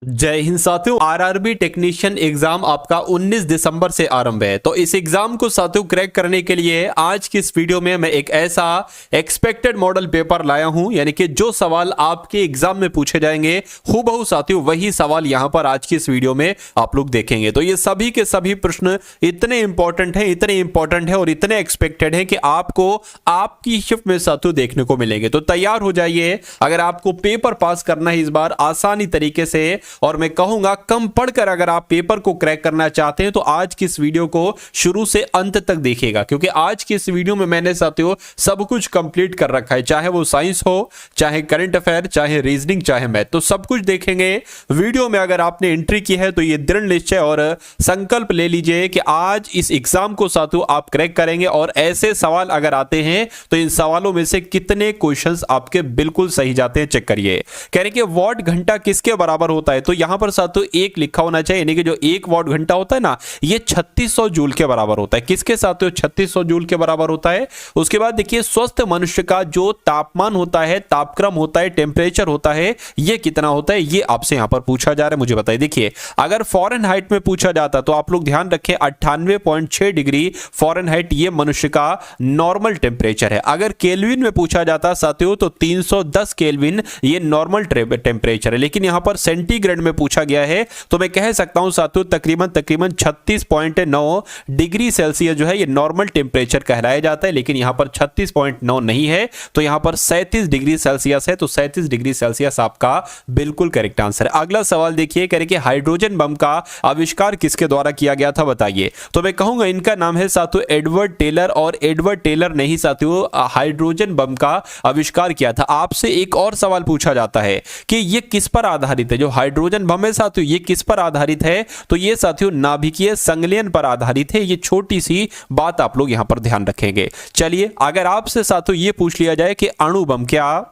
जय हिंद साथियों। RRB technician exam आपका 19 दिसंबर से आरंभ है। तो इस एग्जाम को साथियों क्रैक करने के लिए आज की इस वीडियो में मैं एक ऐसा एक्सपेक्टेड मॉडल पेपर लाया हूं, यानी कि जो सवाल आपके एग्जाम में पूछे जाएंगे हूबहू साथियों वही सवाल यहां पर आज की इस वीडियो में आप लोग देखेंगे। तो ये सभी के सभी प्रश्न इतने इंपॉर्टेंट है और इतने एक्सपेक्टेड है कि आपको आपकी शिफ्ट में साथियों देखने को मिलेंगे। तो तैयार हो जाइए अगर आपको पेपर पास करना है इस बार आसानी तरीके से, और मैं कहूंगा कम पढ़कर अगर आप पेपर को क्रैक करना चाहते हैं तो आज की इस वीडियो को शुरू से अंत तक देखिएगा, क्योंकि आज की इस वीडियो में मैंने साथियों सब कुछ कंप्लीट कर रखा है, चाहे वो साइंस हो, चाहे करंट अफेयर, चाहे रीजनिंग, चाहे मैथ, तो सब कुछ देखेंगे वीडियो में। अगर आपने एंट्री की है तो ये दृढ़ निश्चय और संकल्प ले लीजिए कि आज इस एग्जाम को साथियों आप क्रैक करेंगे। और ऐसे सवाल अगर आते हैं तो इन सवालों में से कितने क्वेश्चंस आपके बिल्कुल सही जाते हैं चेक करिए। कह रहे कि वॉट घंटा किसके बराबर होता है, तो यहां पर साथियों एक लिखा होना चाहिए, यानी कि जो एक वॉट घंटा होता है ना, ये 3600 जूल के बराबर होता है। किसके साथियों 3600 जूल के बराबर होता है। उसके बाद देखिए स्वस्थ मनुष्य का जो तापमान होता है, तापक्रम होता है, टेम्परेचर होता है, ये कितना होता है, ये आपसे यहां पर पूछा जा रहा है, मुझे बताइए। देखिए अगर फॉरेनहाइट में पूछा जाता तो आप लोग ध्यान रखें 98.6 डिग्री फॉरेनहाइट ये मनुष्य का नॉर्मल टेम्परेचर है। अगर केल्विन में पूछा जाता साथियों तो 310 केल्विन ये नॉर्मल टेम्परेचर है। लेकिन यहां पर सेंटीग्रेड में पूछा गया है तो मैं कह सकता हूं साथियों तकरीबन 36.9 डिग्री सेल्सियस जो है ये नॉर्मल टेम्परेचर कहलाया जाता है। लेकिन यहां पर 36.9 नहीं है, तो यहां पर 37 डिग्री सेल्सियस है। तो 37 डिग्री सेल्सियस आपका बिल्कुल करेक्ट आंसर है। अगला सवाल देखिए, कह रहे कि हाइड्रोजन बम का आविष्कार किसके द्वारा किया गया था बताइए। तो मैं कहूंगा इनका नाम है साथियों एडवर्ड टेलर, और एडवर्ड टेलर ने ही साथियों हाइड्रोजन बम का आविष्कार किया था। आपसे एक और सवाल पूछा जाता है कि ये किस पर आधारित है, जो हाइड्रोजन बम है साथियों ये किस पर आधारित है, तो ये साथियों नाभिकीय संलयन पर आधारित है। ये छोटी सी बात आप लोग यहां पर ध्यान रखेंगे। चलिए अगर आपसे साथियों ये पूछ लिया जाए कि अणु बम, क्या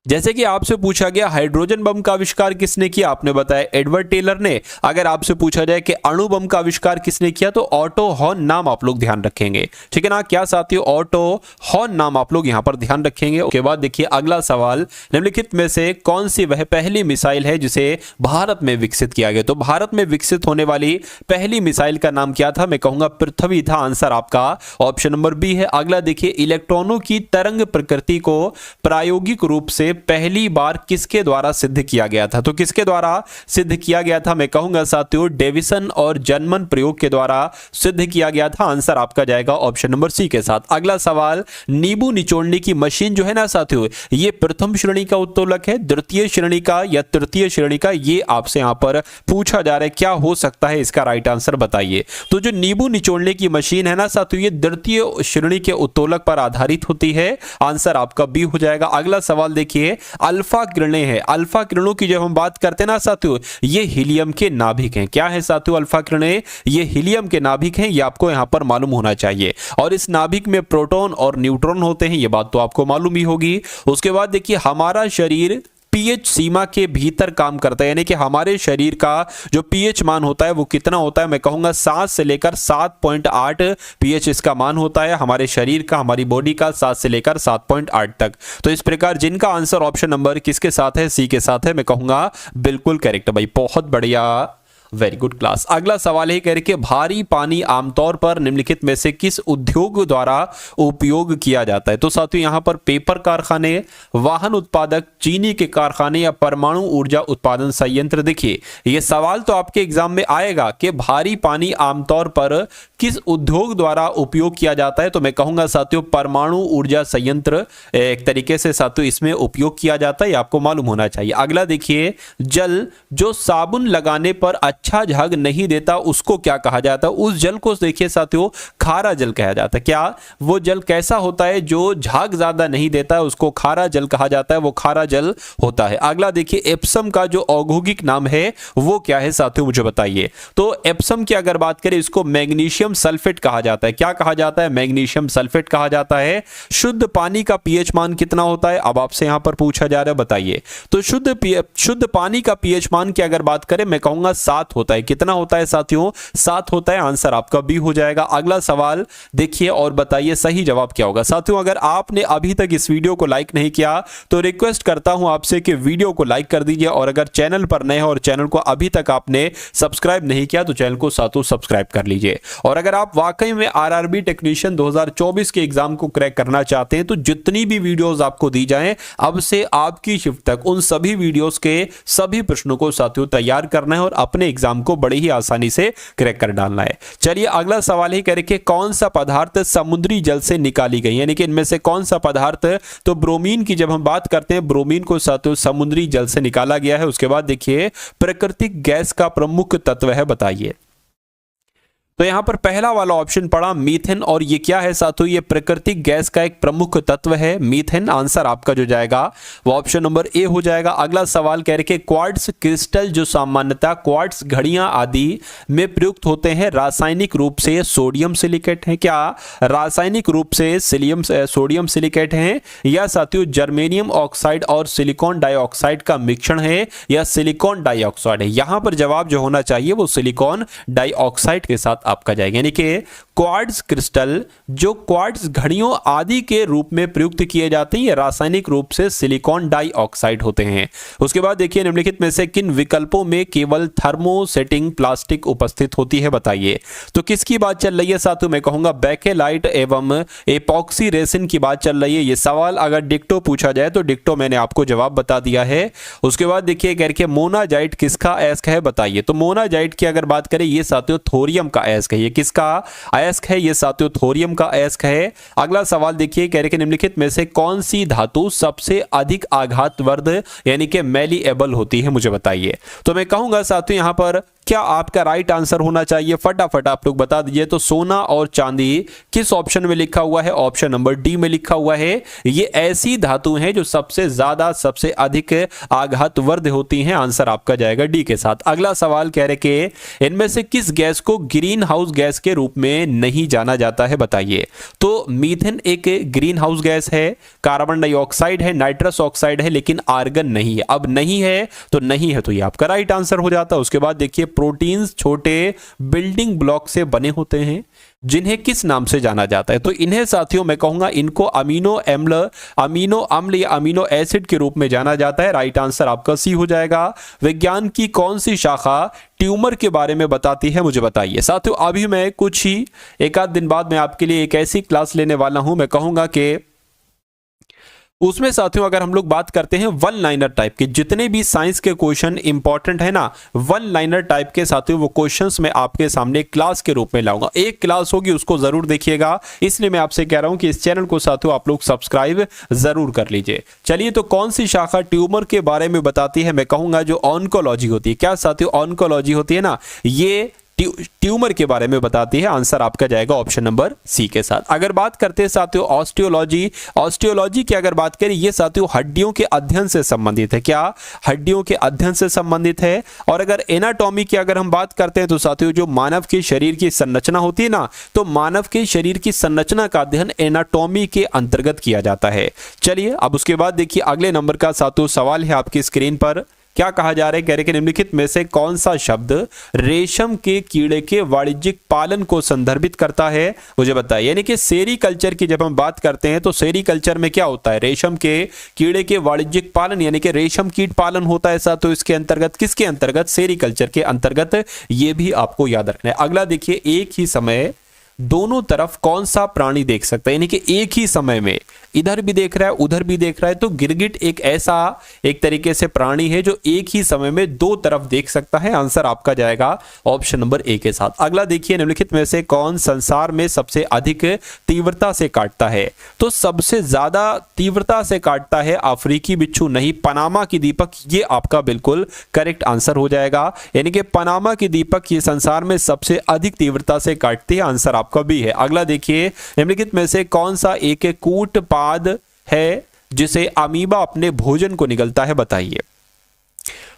जैसे कि आपसे पूछा गया हाइड्रोजन बम का आविष्कार किसने किया, आपने बताया एडवर्ड टेलर ने। अगर आपसे पूछा जाए कि अणु बम का आविष्कार किसने किया तो ऑटो हॉर्न नाम आप लोग ध्यान रखेंगे, ठीक है ना। क्या साथियों ऑटो हॉर्न नाम आप लोग यहां पर ध्यान रखेंगे। उसके बाद देखिए अगला सवाल, निम्नलिखित में से कौन सी वह पहली मिसाइल है जिसे भारत में विकसित किया गया। तो भारत में विकसित होने वाली पहली मिसाइल का नाम क्या था, मैं कहूंगा पृथ्वी था। आंसर आपका ऑप्शन नंबर बी है। अगला देखिए इलेक्ट्रॉनों की तरंग प्रकृति को प्रायोगिक रूप से पहली बार किसके द्वारा सिद्ध किया गया था। तो किसके द्वारा सिद्ध किया गया था, मैं कहूंगा साथियों डेविसन और जर्मन प्रयोग के द्वारा सिद्ध किया गया था। आंसर आपका जाएगा ऑप्शन नंबर सी के साथ। अगला सवाल, नींबू निचोड़ने की मशीन जो है ना साथियों, ये प्रथम श्रेणी का उत्तोलक है, द्वितीय श्रेणी का या तृतीय श्रेणी का, ये आपसे यहां पर पूछा जा रहा है। क्या हो सकता है इसका राइट आंसर बताइए। तो जो नींबू निचोड़ने की मशीन है ना साथियों ये द्वितीय श्रेणी के उत्तोलक पर आधारित होती है। आंसर आपका बी हो जाएगा। अगला सवाल देखिए अल्फा किरणें हैं। अल्फा किरणों की जब हम बात करते हैं ना साथियों ये हीलियम के नाभिक हैं। क्या है साथियों अल्फा किरणें, ये हीलियम के नाभिक हैं, ये आपको यहां पर मालूम होना चाहिए। और इस नाभिक में प्रोटॉन और न्यूट्रॉन होते हैं, ये बात तो आपको मालूम ही होगी। उसके बाद देखिए हमारा शरीर पीएच सीमा के भीतर काम करता है, यानी कि हमारे शरीर का जो पीएच मान होता है वो कितना होता है, मैं कहूंगा 7 से लेकर 7.8 पीएच इसका मान होता है हमारे शरीर का, हमारी बॉडी का 7 से लेकर 7.8 तक। तो इस प्रकार जिनका आंसर ऑप्शन नंबर किसके साथ है, सी के साथ है, मैं कहूंगा बिल्कुल करेक्ट भाई, बहुत बढ़िया, वेरी गुड क्लास। अगला सवाल है कह रहे कि भारी पानी आमतौर पर निम्नलिखित में से किस उद्योग द्वारा उपयोग किया जाता है। तो साथियों यहां पर पेपर कारखाने, वाहन उत्पादक, चीनी के कारखाने या परमाणु ऊर्जा उत्पादन संयंत्र। देखिए यह सवाल तो आपके एग्जाम में आएगा कि भारी पानी आमतौर पर किस उद्योग द्वारा उपयोग किया जाता है। तो मैं कहूंगा साथियों परमाणु ऊर्जा संयंत्र एक तरीके से साथियों इसमें उपयोग किया जाता है, आपको मालूम होना चाहिए। अगला देखिए जल जो साबुन लगाने पर अच्छा झाग नहीं देता उसको क्या कहा जाता है। उस जल को देखिए साथियों खारा जल कहा जाता है। क्या वो जल कैसा होता है जो झाग ज्यादा नहीं देता है, उसको खारा जल कहा जाता है, वो खारा जल होता है। अगला देखिए एप्सम का जो औद्योगिक नाम है वो क्या है साथियों मुझे बताइए। तो एप्सम की अगर बात करें इसको मैग्नीशियम सल्फेट कहा जाता है। क्या कहा जाता है, मैग्नीशियम सल्फेट कहा जाता है। शुद्ध पानी का पीएच मान कितना होता है, अब आपसे यहां पर पूछा जा रहा है बताइए। तो शुद्ध पानी का पीएच मान की अगर बात करें मैं कहूंगा 7 7 होता है। कितना होता है साथियों? 7 होता है। आंसर आपका बी हो जाएगा। अगला सवाल देखिए और बताइए सही जवाब क्या होगा। साथियों अगर आपने अभी तक इस वीडियो को लाइक नहीं किया तो रिक्वेस्ट करता हूं आपसे कि वीडियो को लाइक कर दीजिए, और अगर चैनल पर नए हैं और चैनल को अभी तक आपने सब्सक्राइब नहीं किया तो चैनल को साथियों सब्सक्राइब कर लीजिए। और अगर आप वाकई में आरआरबी टेक्नीशियन 2024 के एग्जाम को क्रैक करना चाहते हैं तो जितनी भी वीडियोस आपको दी जाएं अब से आपकी शिफ्ट तक उन सभी वीडियोस के सभी प्रश्नों को साथियों तैयार करना है और अपने एग्जाम को बड़ी ही आसानी से क्रैक कर डालना है। चलिए अगला सवाल ही करके कौन सा पदार्थ समुद्री जल से निकाली गई, यानी कि इनमें से कौन सा पदार्थ, तो ब्रोमीन की जब हम बात करते हैं ब्रोमीन को साथियों समुद्री जल से निकाला गया है। उसके बाद देखिए प्राकृतिक गैस का प्रमुख तत्व है, बताइए। तो यहां पर पहला वाला ऑप्शन पड़ा मीथेन, और ये क्या है साथियों? ये प्राकृतिक गैस का एक प्रमुख तत्व है मीथेन। आंसर आपका जो जाएगा वो ऑप्शन नंबर ए हो जाएगा। अगला सवाल कह रहे क्वार्ट्ज क्रिस्टल जो सामान्यतः क्वार्ट्ज घड़ियां आदि में प्रयुक्त होते हैं रासायनिक रूप से सोडियम सिलिकेट है। क्या रासायनिक रूप से सोडियम सिलिकेट है, या साथियों जर्मेनियम ऑक्साइड और सिलिकॉन डाइऑक्साइड का मिश्रण है, या सिलिकॉन डाइऑक्साइड है? यहां पर जवाब जो होना चाहिए वो सिलिकॉन डाइऑक्साइड के साथ आपका जाएगा, यानी कि क्वार्ट्ज क्रिस्टल जो क्वार्ट्ज घड़ियों आदि के रूप में प्रयुक्त किए जाते हैं ये रासायनिक रूप से सिलिकॉन डाइऑक्साइड होते हैं। उसके बाद देखिए निम्नलिखित में से किन विकल्पों में केवल थर्मोसेटिंग प्लास्टिक उपस्थित होती है, बताइए। तो किसकी बात चल रही है साथियों? मैं कहूंगा बेकेलाइट एवं एपॉक्सी रेसिन की बात चल रही है। ये सवाल अगर डिक्टो पूछा जाए तो डिक्टो मैंने आपको जवाब बता दिया है। उसके बाद देखिए करके मोनाजाइट किसका अयस्क है, बताइए। तो मोनाजाइट की अगर बात करें ये साथियों थोरियम का अयस्क है। ये किसका अयस्क है? ये साथियों थोरियम का अयस्क है। अगला सवाल देखिए कह रहे कि निम्नलिखित में से कौन सी धातु सबसे अधिक आघातवर्ध यानी कि मैलिएबल होती है, मुझे बताइए। तो मैं कहूंगा साथियों यहां पर क्या आपका राइट आंसर होना चाहिए, फटाफट आप लोग बता दीजिए। तो सोना और चांदी किस ऑप्शन में लिखा हुआ है? ऑप्शन नंबर डी में लिखा हुआ है। ये ऐसी धातु हैं जो सबसे ज्यादा सबसे अधिक आघातवर्ध होती हैं। आंसर आपका जाएगा डी के साथ। अगला सवाल कह रहे कि इनमें से किस गैस को ग्रीन हाउस गैस के रूप में नहीं जाना जाता है, बताइए। तो मीथेन एक ग्रीन हाउस गैस है, कार्बन डाइऑक्साइड है, नाइट्रस ऑक्साइड है, लेकिन आर्गन नहीं है। अब नहीं है तो नहीं है, तो ये आपका राइट आंसर हो जाता है। उसके बाद देखिए प्रोटीन्स छोटे बिल्डिंग ब्लॉक से बने होते हैं जिन्हें किस नाम से जाना जाता है? तो इन्हें साथियों मैं कहूंगा इनको अमीनो अम्ल या अमीनो एसिड के रूप में जाना जाता है। राइट आंसर आपका सी हो जाएगा। विज्ञान की कौन सी शाखा ट्यूमर के बारे में बताती है, मुझे बताइए। साथियों अभी मैं कुछ ही एक आध दिन बाद मैं आपके लिए एक ऐसी क्लास लेने वाला हूं, मैं कहूंगा कि उसमें साथियों अगर हम लोग बात करते हैं वन लाइनर टाइप के जितने भी साइंस के क्वेश्चन इंपॉर्टेंट है ना, वन लाइनर टाइप के साथियों वो क्वेश्चंस मैं आपके सामने क्लास के रूप में लाऊंगा। एक क्लास होगी उसको जरूर देखिएगा, इसलिए मैं आपसे कह रहा हूं कि इस चैनल को साथियों आप लोग सब्सक्राइब जरूर कर लीजिए। चलिए तो कौन सी शाखा ट्यूमर के बारे में बताती है? मैं कहूंगा जो ऑन्कोलॉजी होती है। क्या साथियों ऑन्कोलॉजी होती है ना, ये ट्यूमर के बारे में बताती है। आंसर आपका जाएगा ऑप्शन नंबर सी के साथ। अगर बात करते हैं साथियों ऑस्टियोलॉजी की अगर बात करें ये साथियों हड्डियों के अध्ययन से संबंधित है। क्या हड्डियों के अध्ययन से संबंधित है? और अगर एनाटॉमी की अगर हम बात करते हैं तो साथियों जो मानव के शरीर की संरचना होती है ना, तो मानव के शरीर की संरचना का अध्ययन एनाटॉमी के अंतर्गत किया जाता है। चलिए अब उसके बाद देखिए अगले नंबर का साथियों सवाल है आपकी स्क्रीन पर। क्या कहा जा रहा है? कह रहे कि निम्नलिखित में से कौन सा शब्द रेशम के कीड़े के वाणिज्यिक पालन को संदर्भित करता है, मुझे बताइए। यानी कि सेरीकल्चर की जब हम बात करते हैं तो सेरीकल्चर में क्या होता है? रेशम के कीड़े के वाणिज्यिक पालन यानी कि रेशम कीट पालन होता है साथ। तो इसके अंतर्गत किसके अंतर्गत? सेरीकल्चर के अंतर्गत। ये भी आपको याद रखना है। अगला देखिए एक ही समय दोनों तरफ कौन सा प्राणी देख सकता है, यानी कि एक ही समय में इधर भी देख रहा है उधर भी देख रहा है। तो गिरगिट एक ऐसा एक तरीके से प्राणी है जो एक ही समय में दो तरफ देख सकता है। आंसर आपका जाएगा ऑप्शन नंबर ए के साथ। अगला देखिए निम्नलिखित में से कौन संसार में सबसे अधिक तीव्रता से काटता है? तो सबसे ज्यादा तीव्रता से काटता है अफ्रीकी बिच्छू नहीं, पनामा की दीपक। ये आपका बिल्कुल करेक्ट आंसर हो जाएगा, यानी कि पनामा की दीपक ये संसार में सबसे अधिक तीव्रता से काटती है। आंसर आपका भी है। अगला देखिए निम्नलिखित में से कौन सा एक कूटपाद है जिसे अमीबा अपने भोजन को निगलता है, बताइए।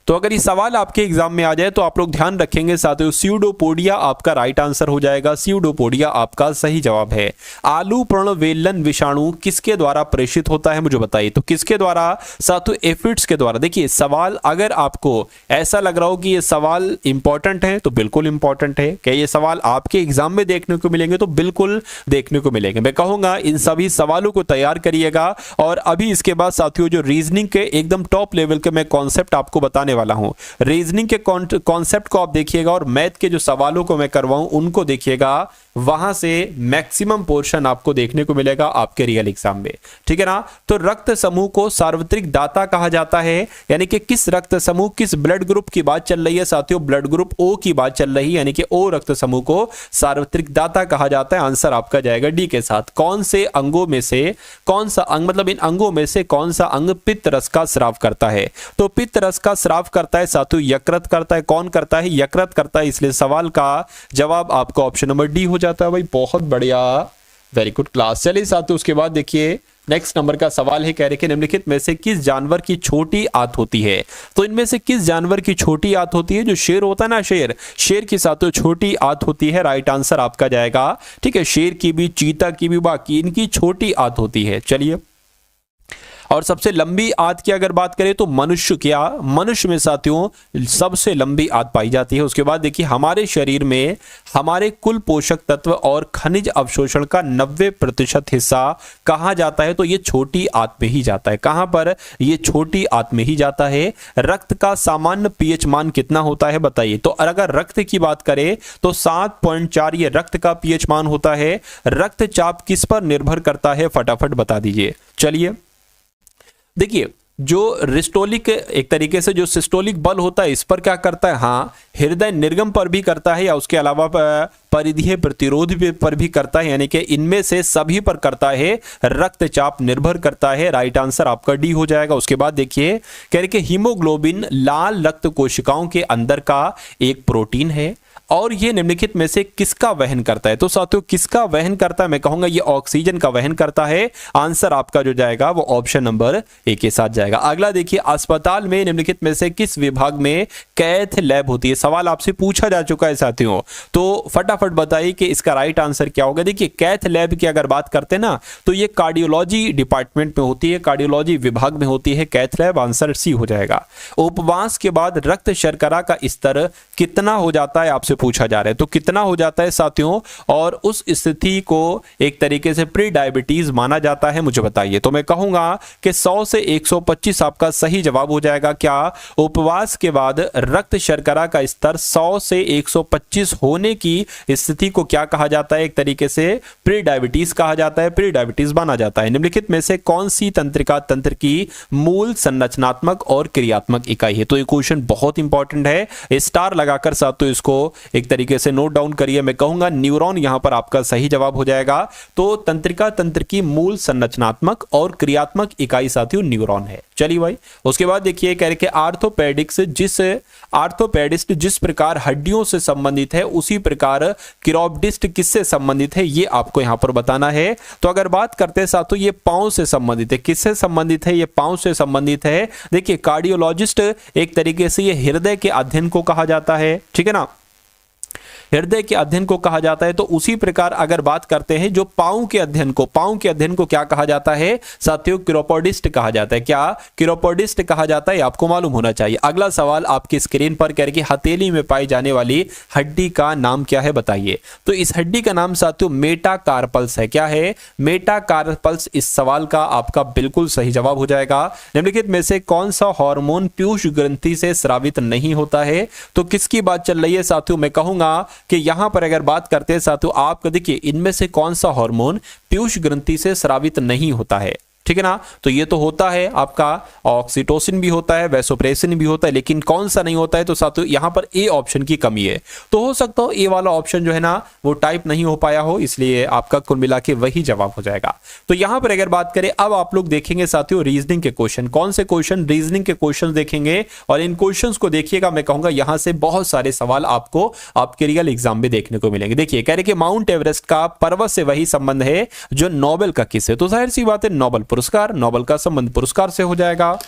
तो अगर ये सवाल आपके एग्जाम में आ जाए तो आप लोग ध्यान रखेंगे साथियों, स्यूडोपोडिया आपका राइट आंसर हो जाएगा। स्यूडोपोडिया आपका सही जवाब है। आलू प्रणवेलन विषाणु किसके द्वारा प्रेषित होता है, मुझे बताइए। तो किसके द्वारा साथियों? एफिड्स के द्वारा। देखिए सवाल अगर आपको ऐसा लग रहा हो कि ये सवाल इंपॉर्टेंट है तो बिल्कुल इंपॉर्टेंट है। क्या ये सवाल आपके एग्जाम में देखने को मिलेंगे? तो बिल्कुल देखने को मिलेंगे। मैं कहूंगा इन सभी सवालों को तैयार करिएगा। और अभी इसके बाद साथियों जो रीजनिंग के एकदम टॉप लेवल के मैं कॉन्सेप्ट आपको बताने वाला हूं, रीजनिंग के कॉन्सेप्ट को आप देखिएगा और मैथ के जो सवालों को मैं करवाऊं उनको देखिएगा। वहां से मैक्सिमम पोर्शन आपको देखने को मिलेगा आपके रियल एग्जाम में, ठीक है ना। तो रक्त समूह को सार्वत्रिक दाता कहा जाता है, यानी कि किस रक्त समूह, किस ब्लड ग्रुप की बात चल रही है साथियों? ब्लड ग्रुप ओ की बात चल रही है, यानी कि ओ रक्त समूह को सार्वत्रिक दाता कहा जाता है। आंसर आपका जाएगा डी के साथ। कौन से अंगों में से कौन सा अंग, मतलब इन अंगों में से कौन सा अंग पित्त रस का स्राव करता है? तो पित्त रस का स्राव करता है साथियों यकृत करता है। कौन करता है? यकृत करता है। इसलिए सवाल का जवाब आपका ऑप्शन नंबर डी हो जाता है भाई। बहुत बढ़िया, वेरी गुड क्लास। चलिए साथियों उसके बाद देखिए नेक्स्ट नंबर का सवाल है, कह रहे कि निम्नलिखित में से किस जानवर की छोटी आंत होती है? तो इनमें से किस जानवर की छोटी आंत होती है? जो शेर होता है ना, शेर की साथियों छोटी आंत होती है। राइट आंसर आपका जाएगा, ठीक है। शेर की भी, चीता की भी, बाकी इनकी छोटी आंत होती है। चलिए, और सबसे लंबी आंत की अगर बात करें तो मनुष्य में साथियों सबसे लंबी आंत पाई जाती है। उसके बाद देखिए हमारे शरीर में हमारे कुल पोषक तत्व और खनिज अवशोषण का 90% हिस्सा कहाँ जाता है? तो ये छोटी आंत में ही जाता है। कहां पर? ये छोटी आंत में ही जाता है। रक्त का सामान्य पीएच मान कितना होता है बताइए? तो अगर रक्त की बात करें तो 7.4 ये रक्त का पीएच मान होता है। रक्तचाप किस पर निर्भर करता है? फटाफट बता दीजिए। चलिए देखिए, जो रिस्टोलिक एक तरीके से जो सिस्टोलिक बल होता है इस पर क्या करता है? हाँ, हृदय निर्गम पर भी करता है, या उसके अलावा परिधीय प्रतिरोध पर भी करता है, यानी कि इनमें से सभी पर करता है। रक्तचाप निर्भर करता है। राइट आंसर आपका डी हो जाएगा। उसके बाद देखिए कह रहे कि हीमोग्लोबिन लाल रक्त कोशिकाओं के अंदर का एक प्रोटीन है और ये निम्नलिखित में से किसका वहन करता है? तो साथियों किसका वहन करता है? मैं कहूंगा ये ऑक्सीजन का वहन करता है। आंसर आपका जो जाएगा वो ऑप्शन नंबर ए के साथ जाएगा। अगला देखिए, अस्पताल में निम्नलिखित में से किस विभाग में कैथ लैब होती है? सवाल आपसे पूछा जा चुका है साथियों, तो फटाफट बताइए कि इसका राइट आंसर क्या होगा। देखिए कैथ लैब की अगर बात करते हैं ना तो ये कार्डियोलॉजी डिपार्टमेंट में होती है, कार्डियोलॉजी विभाग में होती है कैथ लैब। आंसर सी हो जाएगा। उपवास के बाद रक्त शर्करा का स्तर कितना हो जाता है आपसे पूछा जा रहा है, तो कितना हो जाता है साथियों? और उस स्थिति को एक तरीके से प्री डायबिटीज माना जाता है, मुझे बताइए। तो मैं कहूंगा कि 100 से 125 आपका सही जवाब हो जाएगा। क्या उपवास के बाद रक्त शर्करा का स्तर 100 से 125 होने की स्थिति को क्या कहा जाता है? एक तरीके से प्री डायबिटीज कहा जाता है, प्री डायबिटीज माना जाता है। निम्नलिखित में से कौन सी तंत्रिका तंत्र की मूल संरचनात्मक और क्रियात्मक इकाई है? तो ये क्वेश्चन बहुत इंपॉर्टेंट है, स्टार लगाकर साथ तो इसको एक तरीके से नोट डाउन करिए। मैं कहूंगा न्यूरॉन यहां पर आपका सही जवाब हो जाएगा। तो तंत्रिका तंत्र की मूल संरचनात्मक और क्रियात्मक इकाई साथियों न्यूरॉन है। चलिए भाई, उसके बाद देखिए कह रहे कि आर्थोपेडिस्ट जिस प्रकार हड्डियों से संबंधित है उसी प्रकार किरोप्डिस्ट किससे संबंधित है, ये आपको यहां पर बताना है। तो अगर बात करते हैं साथियों ये पांव से संबंधित है। किससे संबंधित है? ये पांव से संबंधित है। देखिए कार्डियोलॉजिस्ट एक तरीके से ये हृदय के अध्ययन को कहा जाता है, ठीक है ना, हृदय के अध्ययन को कहा जाता है। तो उसी प्रकार अगर बात करते हैं जो पांव के अध्ययन को क्या कहा जाता है साथियों? किरोपोडिस्ट कहा जाता है। क्या किरोपोडिस्ट कहा जाता है? आपको मालूम होना चाहिए। अगला सवाल आपकी स्क्रीन पर कह रहे कि हथेली में पाई जाने वाली हड्डी का नाम क्या है बताइए। तो इस हड्डी का नाम साथियों मेटाकार्पल्स है। क्या है? मेटाकार्पल्स। इस सवाल का आपका बिल्कुल सही जवाब हो जाएगा। निम्नलिखित में से कौन सा हार्मोन पीयूष ग्रंथि से स्रावित नहीं होता है? तो किसकी बात चल रही है साथियों? मैं कहूंगा कि यहां पर अगर बात करते हैं साथियों आप देखिए इनमें से कौन सा हार्मोन पीयूष ग्रंथि से स्रावित नहीं होता है, ठीक है ना। तो ये तो होता है आपका ऑक्सीटोसिन भी होता है, वैसोप्रेसिन भी होता है, लेकिन कौन सा नहीं होता है? तो साथियों यहां पर ए ऑप्शन की कमी है। तो हो सकता हो ए वाला ऑप्शन जो है ना वो टाइप नहीं हो पाया हो, इसलिए आपका कुल मिला के वही जवाब हो जाएगा। तो यहां पर अगर बात करें अब आप लोग देखेंगे साथियों रीजनिंग के क्वेश्चन। कौन से क्वेश्चन? रीजनिंग के क्वेश्चन देखेंगे और इन क्वेश्चंस को देखिएगा। मैं कहूंगा यहां से बहुत सारे सवाल आपको आपके रियल एग्जाम में देखने को मिलेंगे। देखिए कह रहे कि माउंट एवरेस्ट का पर्वत से वही संबंध है जो नोबेल का किस है? तो जाहिर सी बात है नोबेल पुरस्कार, नोबेल का संबंध पुरस्कार से हो जाएगा।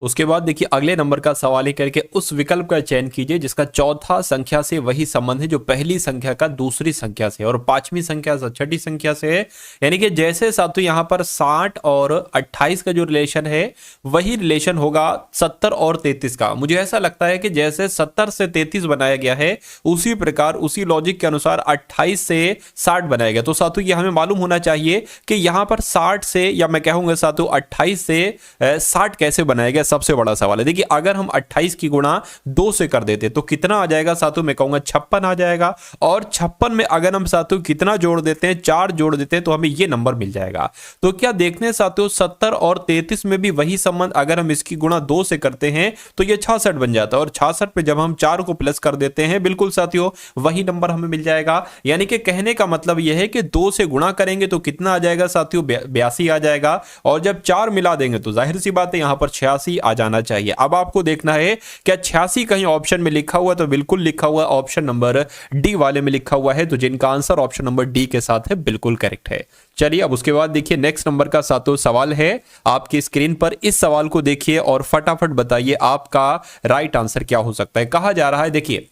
उसके बाद देखिए अगले नंबर का सवाल है करके उस विकल्प का चयन कीजिए जिसका चौथा संख्या से वही संबंध है जो पहली संख्या का दूसरी संख्या से और पांचवी संख्या से छठी संख्या से है। यानी कि जैसे साथियों यहां पर 60 और 28 का जो रिलेशन है वही रिलेशन होगा 70 और 33 का। मुझे ऐसा लगता है कि जैसे 70 से 33 बनाया गया है उसी प्रकार उसी लॉजिक के अनुसार 28 से 60 बनाया गया। तो साथियों ये हमें मालूम होना चाहिए कि यहां पर 60 से या मैं कहूंगा साथियों 28 से 60 कैसे बनाया गया, सबसे बड़ा सवाल है। देखिए अगर हम 28 की गुणा 2 से कर देते तो कितना आ जाएगा साथियों, मैं कहूंगा 56 आ जाएगा। और 56 में अगर हम साथियों कितना जोड़ देते हैं, 4 जोड़ देते हैं तो हमें यह नंबर मिल जाएगा। तो क्या देखने साथियों 70 और 33 में भी वही संबंध, अगर हम इसकी गुणा 2 से करते हैं तो यह 66 बन जाता है और 66 पे जब हम 4 को प्लस कर देते हैं बिल्कुल साथियों वही नंबर हमें मिल जाएगा। यानी कि कहने का मतलब यह है कि 2 से गुणा करेंगे तो कितना आ जाएगा साथियों, 82 आ जाएगा। और जब 4 मिला देंगे तो जाहिर सी बात है यहां पर 86 आ जाना चाहिए। अब आपको देखना है क्या 86 कहीं ऑप्शन में लिखा हुआ, तो बिल्कुल लिखा हुआ ऑप्शन नंबर डी वाले में लिखा हुआ है, तो जिनका आंसर ऑप्शन नंबर डी के साथ है बिल्कुल करेक्ट है। चलिए अब उसके बाद देखिए नेक्स्ट नंबर का सातों सवाल है आपकी स्क्रीन पर। इस सवाल को देखिए और फटाफट बताइए आपका राइट आंसर क्या हो सकता है। कहा जा रहा है देखिए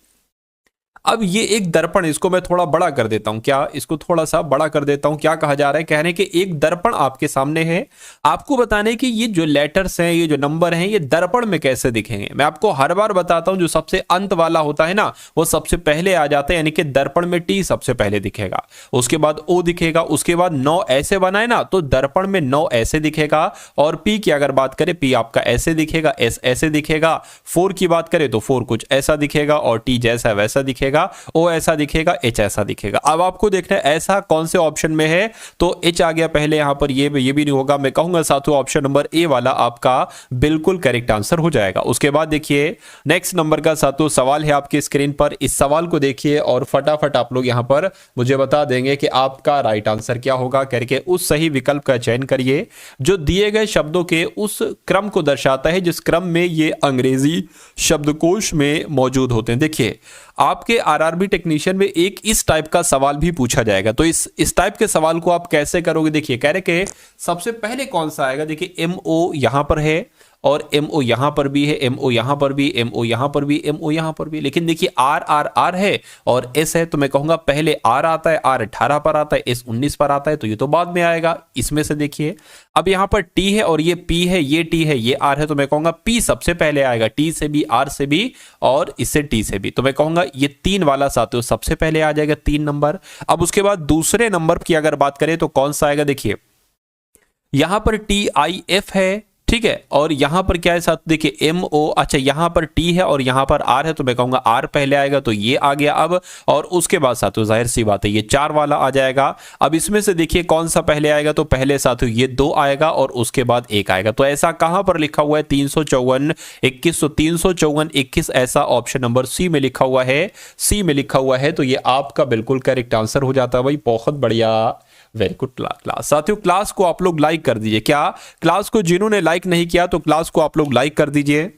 अब ये एक दर्पण, इसको मैं थोड़ा बड़ा कर देता हूं, क्या इसको थोड़ा सा बड़ा कर देता हूं। क्या कहा जा रहा है, कहने कि एक दर्पण आपके सामने है, आपको बताने कि ये जो लेटर्स हैं, ये जो नंबर हैं, ये दर्पण में कैसे दिखेंगे। मैं आपको हर बार बताता हूं जो सबसे अंत वाला होता है ना वो सबसे पहले आ जाता है, यानी कि दर्पण में टी सबसे पहले दिखेगा, उसके बाद ओ दिखेगा, उसके बाद 9 ऐसे बना है ना तो दर्पण में 9 ऐसे दिखेगा। और पी की अगर बात करें पी आपका ऐसे दिखेगा, एस ऐसे दिखेगा। 4 की बात करें तो 4 कुछ ऐसा दिखेगा और टी जैसा वैसा दिखेगा, ओ ऐसा दिखेगा, एच ऐसा दिखेगा। अब आपको देखना है ऐसा कौन से ऑप्शन में है, तो एच आ गया पहले, यहां पर ये भी नहीं होगा। मैं कहूंगा साथियों ऑप्शन नंबर ए वाला आपका बिल्कुल करेक्ट आंसर हो जाएगा। उसके बाद देखिए नेक्स्ट नंबर का साथियों सवाल है आपकी स्क्रीन पर। इस सवाल को देखिए और फटाफट आप लोग यहां पर मुझे बता देंगे कि आपका राइट आंसर क्या होगा करके उस सही विकल्प का चयन करिए जो दिए गए शब्दों के उस क्रम को दर्शाता है जिस क्रम में ये अंग्रेजी शब्दकोश में मौजूद होते हैं। देखिए आपके आरआरबी टेक्नीशियन में एक इस टाइप का सवाल भी पूछा जाएगा, तो इस टाइप के सवाल को आप कैसे करोगे। देखिए कह रहे कि सबसे पहले कौन सा आएगा, देखिए एमओ यहां पर है और एमओ यहां पर भी है, एमओ यहां पर भी, एमओ यहां पर भी, एमओ यहां पर भी, लेकिन देखिए आर आर आर है और एस है, तो मैं कहूंगा पहले आर आता है, आर 18 पर आता है, एस 19 पर आता है, तो ये तो बाद में आएगा। इसमें से देखिए अब यहां पर टी है और ये पी है, ये टी है, ये आर है, तो मैं कहूंगा पी सबसे पहले आएगा, टी से भी, आर से भी और इससे टी से भी, तो मैं कहूंगा ये 3 वाला साथियों सबसे पहले आ जाएगा 3 नंबर। अब उसके बाद दूसरे नंबर की अगर बात करें तो कौन सा आएगा, देखिए यहां पर टी आई एफ है, ठीक है, और यहां पर क्या है साथ देखिए एम ओ, अच्छा यहां पर टी है और यहां पर आर है, तो मैं कहूंगा आर पहले आएगा, तो ये आ गया अब। और उसके बाद साथियों जाहिर सी बात है ये 4 वाला आ जाएगा। अब इसमें से देखिए कौन सा पहले आएगा, तो पहले साथियों ये 2 आएगा और उसके बाद 1 आएगा। तो ऐसा कहां पर लिखा हुआ है 354 21, तो 354 21 ऐसा ऑप्शन नंबर सी में लिखा हुआ है, सी में लिखा हुआ है, तो ये आपका बिल्कुल करेक्ट आंसर हो जाता है भाई। बहुत बढ़िया, वेरी गुड क्लास। साथियों क्लास को आप लोग लाइक कर दीजिए, क्या क्लास को जिन्होंने लाइक नहीं किया तो क्लास को आप लोग लाइक कर दीजिए।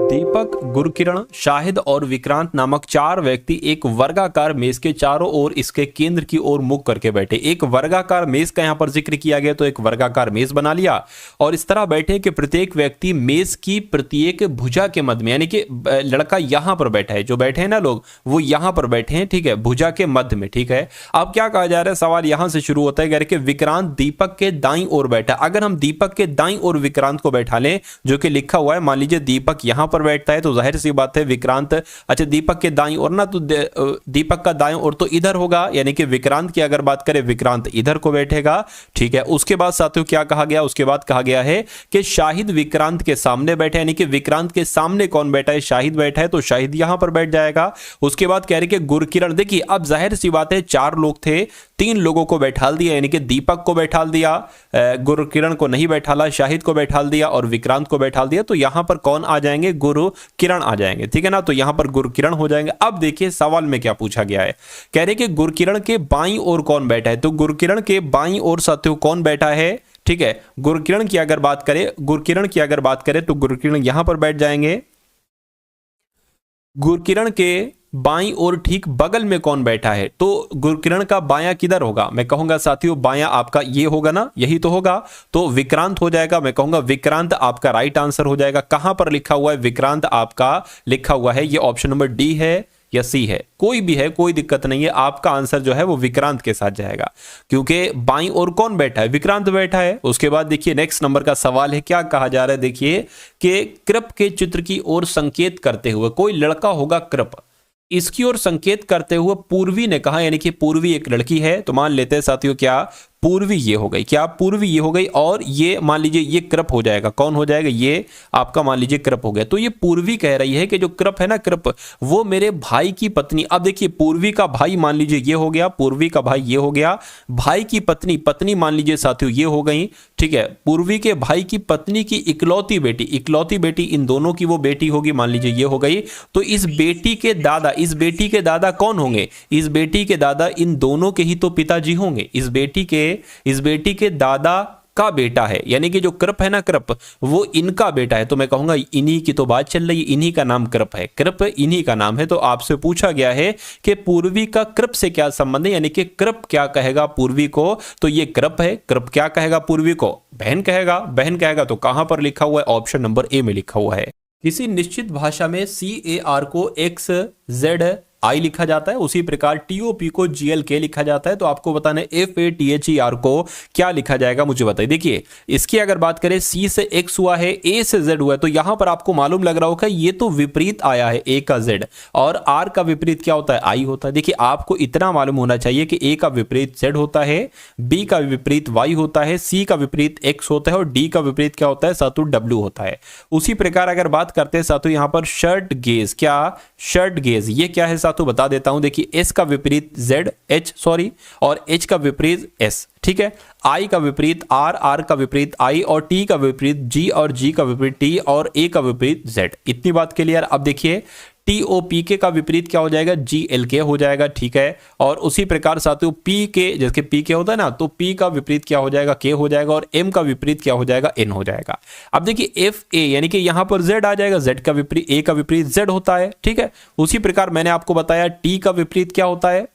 दीपक, गुरकिरण, शाहिद और विक्रांत नामक 4 व्यक्ति एक वर्गाकार मेज के चारों ओर इसके केंद्र की ओर मुख करके बैठे। एक वर्गाकार मेज का यहां पर जिक्र किया गया, तो एक वर्गाकार मेज बना लिया और इस तरह बैठे कि प्रत्येक व्यक्ति मेज की प्रत्येक भुजा के मध्य में, यानी कि लड़का यहां पर बैठा है, जो बैठे हैं ना लोग वो यहां पर बैठे हैं, ठीक है, भुजा के मध्य में, ठीक है। अब क्या कहा जा रहा है, सवाल यहां से शुरू होता है कि विक्रांत दीपक के दाईं ओर बैठा। अगर हम दीपक के दाईं ओर विक्रांत को बैठा लें, जो कि लिखा हुआ है, मान लीजिए दीपक यहां पर बैठता है, तो जाहिर सी बात है विक्रांत, अच्छा दीपक के दाईं ओर ना, तो दीपक का दाईं ओर तो इधर होगा, यानी कि विक्रांत की अगर बात करें विक्रांत इधर को बैठेगा, ठीक है। उसके बाद साथियों क्या कहा गया, उसके बाद कहा गया है कि शाहिद विक्रांत के सामने बैठा, यानी कि विक्रांत के सामने कौन बैठा है, शाहिद बैठा है, तो शाहिद यहां पर बैठ जाएगा। उसके बाद कह रहे कि गुरकिरण, देखिए अब जाहिर सी बात है 4 लोग थे, 3 लोगों को बैठाल दिया, यानी कि दीपक को बैठाल दिया, गुरकिरण को नहीं बैठाला, शाहिद को बैठाल दिया और विक्रांत को बैठाल दिया, तो यहां पर कौन आ जाएंगे, गुरकिरण आ जाएंगे, ठीक है ना, तो यहां पर गुरकिरण हो जाएंगे। अब देखिए सवाल में क्या पूछा गया है, कह रहे कि गुरकिरण के बाईं ओर कौन बैठा है, तो गुरकिरण के बाईं ओर साथियों कौन बैठा है, ठीक है। गुरकिरण की अगर बात करें तो गुरकिरण यहां पर बैठ जाएंगे। गुरकिरण के बाईं ओर ठीक बगल में कौन बैठा है, तो गुरकिरण का बायां किधर होगा, मैं कहूंगा साथियों बायां आपका ये होगा ना, यही तो होगा, तो विक्रांत हो जाएगा। मैं कहूंगा विक्रांत आपका राइट आंसर हो जाएगा। कहां पर लिखा हुआ है विक्रांत, आपका लिखा हुआ है ये ऑप्शन नंबर डी है या सी है, कोई भी है कोई दिक्कत नहीं है, आपका आंसर जो है वो विक्रांत के साथ जाएगा, क्योंकि बाईं ओर कौन बैठा है, विक्रांत बैठा है। उसके बाद देखिए नेक्स्ट नंबर का सवाल है, क्या कहा जा रहा है, देखिए कि कृप के चित्र की ओर संकेत करते हुए कोई लड़का होगा कृप, इसकी ओर संकेत करते हुए पूर्वी ने कहा, यानी कि पूर्वी एक लड़की है, तो मान लेते हैं साथियों क्या पूर्वी ये हो गई, क्या पूर्वी ये हो गई, और ये मान लीजिए ये कृप हो जाएगा, कौन हो जाएगा, ये आपका मान लीजिए कृप हो गया। तो ये पूर्वी कह रही है कि जो कृप है ना, कृप वो मेरे भाई की पत्नी, अब देखिए पूर्वी का भाई मान लीजिए ये हो गया, पूर्वी का भाई ये हो गया, भाई की पत्नी, पत्नी मान लीजिए साथियों ये हो गई, ठीक है, पूर्वी के भाई की पत्नी की इकलौती बेटी, इकलौती बेटी इन दोनों की वो बेटी होगी, मान लीजिए ये हो गई। तो इस बेटी के दादा, इस बेटी के दादा कौन होंगे, इस बेटी के दादा इन दोनों के ही तो पिताजी होंगे, इस बेटी के दादा का बेटा है, यानी कि जो कृप है ना, कृप वो इनका बेटा है, तो मैं कहूंगा इन्हीं की तो बात चल रही है, इन्हीं का नाम कृप है, कृप इन्हीं का नाम है। तो आपसे पूछा गया है कि पूर्वी का कृप से क्या संबंध है, यानी कि कृप क्या कहेगा पूर्वी को, तो ये कृप है, कृप क्या कहेगा पूर्वी को, बहन कहेगा, बहन कहेगा, तो कहां पर लिखा हुआ है, ऑप्शन नंबर ए में लिखा हुआ है। किसी निश्चित भाषा में CAR को XZI लिखा जाता है, उसी प्रकार TOP को GLK लिखा जाता है, तो आपको बताना है FATHER को क्या लिखा जाएगा, मुझे बताइए। देखिए इसकी अगर बात करें C से X हुआ है, A से Z हुआ है, तो यहां पर आपको मालूम लग रहा होगा ये तो विपरीत आया है, A का Z, और R का विपरीत क्या होता है, I होता है। देखिए आपको इतना मालूम होना चाहिए कि A का विपरीत Z होता है, B का विपरीत Y होता है, C का विपरीत X होता है, और D का विपरीत क्या होता है सातु W होता है। उसी प्रकार अगर बात करते हैं सातु यहां पर शर्ट गेज, क्या शर्ट गेज ये क्या है तो बता देता हूं। देखिए S का विपरीत Z, H सॉरी, और H का विपरीत S, ठीक है, I का विपरीत R, R का विपरीत I, और T का विपरीत G, और G का विपरीत T, और A का विपरीत Z। इतनी बात क्लियर। अब देखिए TOPK का विपरीत क्या हो जाएगा, GLK हो जाएगा, ठीक है, और उसी प्रकार साथियों PK, जैसे PK होता है ना, तो P का विपरीत क्या हो जाएगा, K हो जाएगा, और M का विपरीत क्या हो जाएगा, N हो जाएगा। अब देखिए FA यानी कि यहां पर Z आ जाएगा, Z का विपरीत A का विपरीत Z होता है, ठीक है। उसी प्रकार मैंने आपको बताया T का विपरीत क्या होता है,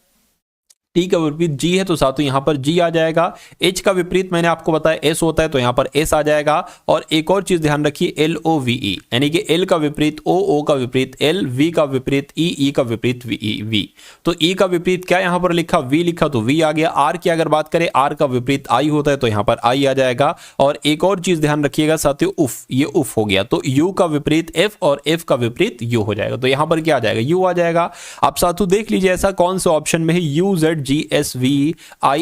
T का विपरीत G है, तो साथ यहाँ पर G आ जाएगा। H का विपरीत मैंने आपको बताया S होता है, तो यहाँ पर S आ जाएगा। और एक और चीज ध्यान रखिए LOVE, यानी कि L का विपरीत O, O का विपरीत L, V का विपरीत E, E का विपरीत V। तो E का विपरीत क्या यहाँ पर लिखा, V लिखा तो V आ गया। R की अगर बात करें, R का विपरीत I होता है, तो यहाँ पर I आ जाएगा। और एक और चीज ध्यान रखिएगा साथियों, उफ, ये उफ हो गया, तो U का विपरीत F, और F का विपरीत U हो जाएगा, तो यहाँ पर क्या आ जाएगा, U आ जाएगा। अब साथियों देख लीजिए ऐसा कौन सा ऑप्शन में है UZGSVI,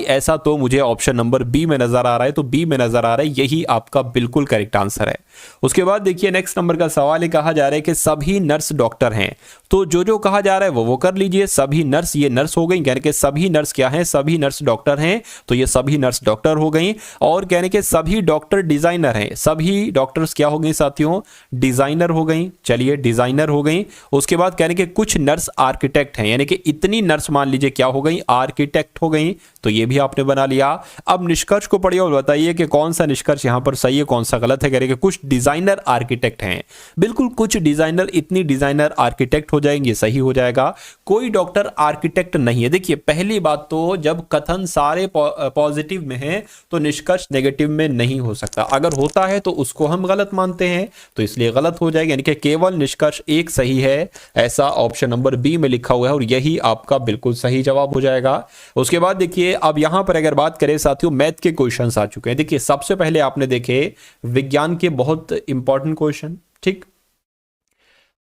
ऐसा तो मुझे ऑप्शन नंबर बी में नजर आ रहा है, तो बी में नजर आ रहा है, यही आपका बिल्कुल करेक्ट आंसर है। उसके बाद देखिए नेक्स्ट नंबर का सवाल है, कहा जा रहा है कि सभी नर्स डॉक्टर हैं, तो जो कहा जा रहा है वो कर लीजिए। सभी नर्स, ये नर्स हो गई, कहने के सभी नर्स क्या हैं, सभी नर्स डॉक्टर हैं, तो ये सभी नर्स डॉक्टर हो गई। और कहने के सभी डॉक्टर डिजाइनर हैं, सभी डॉक्टर्स क्या हो गई साथियों, डिजाइनर हो गई, चलिए डिजाइनर हो गई। उसके बाद कहने के कुछ नर्स आर्किटेक्ट हैं, यानी कि इतनी नर्स मान लीजिए क्या हो गई, आर्किटेक्ट हो गई, तो ये भी आपने बना लिया। अब निष्कर्ष को पढ़िए और बताइए कि कौन सा निष्कर्ष यहां पर सही है, कौन सा गलत है। कह रहे कि कुछ डिजाइनर आर्किटेक्ट हैं, बिल्कुल कुछ डिजाइनर, इतनी डिजाइनर आर्किटेक्ट हो जाएंगे, सही हो जाएगा। कोई डॉक्टर आर्किटेक्ट नहीं है। देखिए पहली बात तो जब कथन सारे पॉजिटिव में है तो निष्कर्ष नेगेटिव में नहीं हो सकता, अगर होता है तो उसको हम गलत मानते हैं, तो इसलिए गलत हो जाएगा, यानी कि केवल निष्कर्ष एक सही है, ऐसा ऑप्शन नंबर बी में लिखा हुआ है, और यही आपका बिल्कुल सही जवाब हो जाएगा। उसके बाद देखिए अब यहां पर अगर बात करें साथियों, मैथ के क्वेश्चंस आ चुके हैं। देखिए सबसे पहले आपने देखे विज्ञान के बहुत इंपॉर्टेंट क्वेश्चन, ठीक,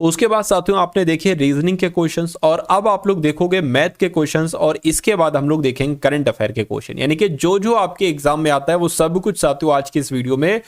उसके बाद साथियों आपने देखे रीजनिंग के क्वेश्चंस, और अब आप लोग देखोगे मैथ के क्वेश्चंस, और इसके बाद हम लोग देखेंगे करंट अफेयर के क्वेश्चन, यानी कि जो आपके एग्जाम में आता है वो सब कुछ साथियों आज की इस वीडियो में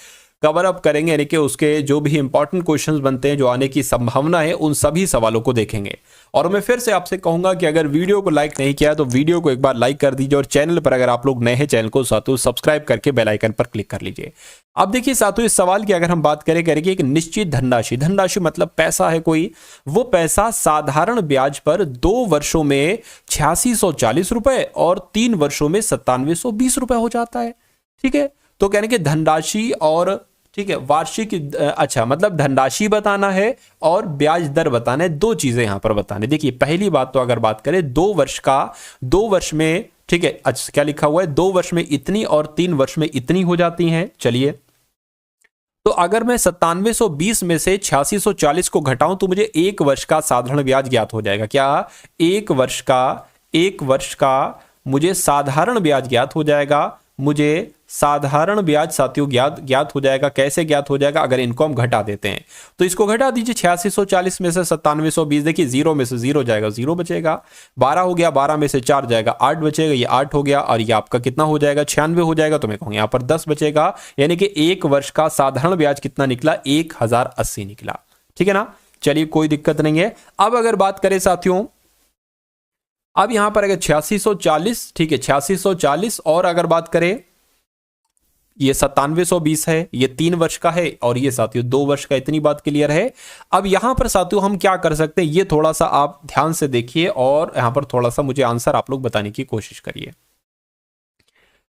कवर अप करेंगे, यानी कि उसके जो भी इंपॉर्टेंट क्वेश्चंस बनते हैं, जो आने की संभावना है, उन सभी सवालों को देखेंगे। और मैं फिर से आपसे कहूंगा कि अगर वीडियो को लाइक नहीं किया तो वीडियो को एक बार लाइक कर दीजिए, और चैनल पर अगर आप लोग नए हैं चैनल को साथियों सब्सक्राइब करके बेल आइकन पर क्लिक कर लीजिए। अब देखिए साथियों इस सवाल की अगर हम बात करें एक निश्चित धनराशि, धनराशि मतलब पैसा है कोई, वो पैसा साधारण ब्याज पर 2 वर्षों में 8640 रुपए और 3 वर्षों में 9720 रुपए हो जाता है, ठीक है। तो कहने के धनराशि और ठीक है, वार्षिक अच्छा मतलब धनराशि बताना है और ब्याज दर बताना है, दो चीजें यहां पर बताने। देखिए पहली बात तो अगर बात करें 2 वर्ष में, ठीक है, अच्छा क्या लिखा हुआ है, 2 वर्ष में इतनी और 3 वर्ष में इतनी हो जाती हैं। चलिए, तो अगर मैं 9720 में से 8640 को घटाऊं तो मुझे 1 वर्ष का साधारण ब्याज ज्ञात हो जाएगा। क्या? 1 वर्ष का मुझे साधारण ब्याज ज्ञात हो जाएगा। मुझे साधारण ब्याज साथियों ज्ञात हो जाएगा। कैसे ज्ञात हो जाएगा? अगर इनको हम घटा देते हैं तो इसको घटा दीजिए, 8640 में से 9720, देखिए 0 में से 0 जाएगा, 0 बचेगा। 12 हो गया, 12 में से 4 जाएगा, 8 बचेगा, ये 8 हो गया, और ये आपका कितना हो जाएगा? 96 हो जाएगा। तो मैं कहूँ यहाँ पर 10 बचेगा, यानी कि 1 वर्ष का साधारण ब्याज कितना निकला? 1080 निकला। ठीक है ना? चलिए कोई दिक्कत नहीं है। अब अगर बात करें साथियों, अब यहां पर अगर 8640, ठीक है 8640, और अगर बात करें ये 9720 है, ये 3 वर्ष का है, और ये साथियों 2 वर्ष का। इतनी बात क्लियर है। अब यहां पर साथियों हम क्या कर सकते हैं, ये थोड़ा सा आप ध्यान से देखिए और यहां पर थोड़ा सा मुझे आंसर आप लोग बताने की कोशिश करिए।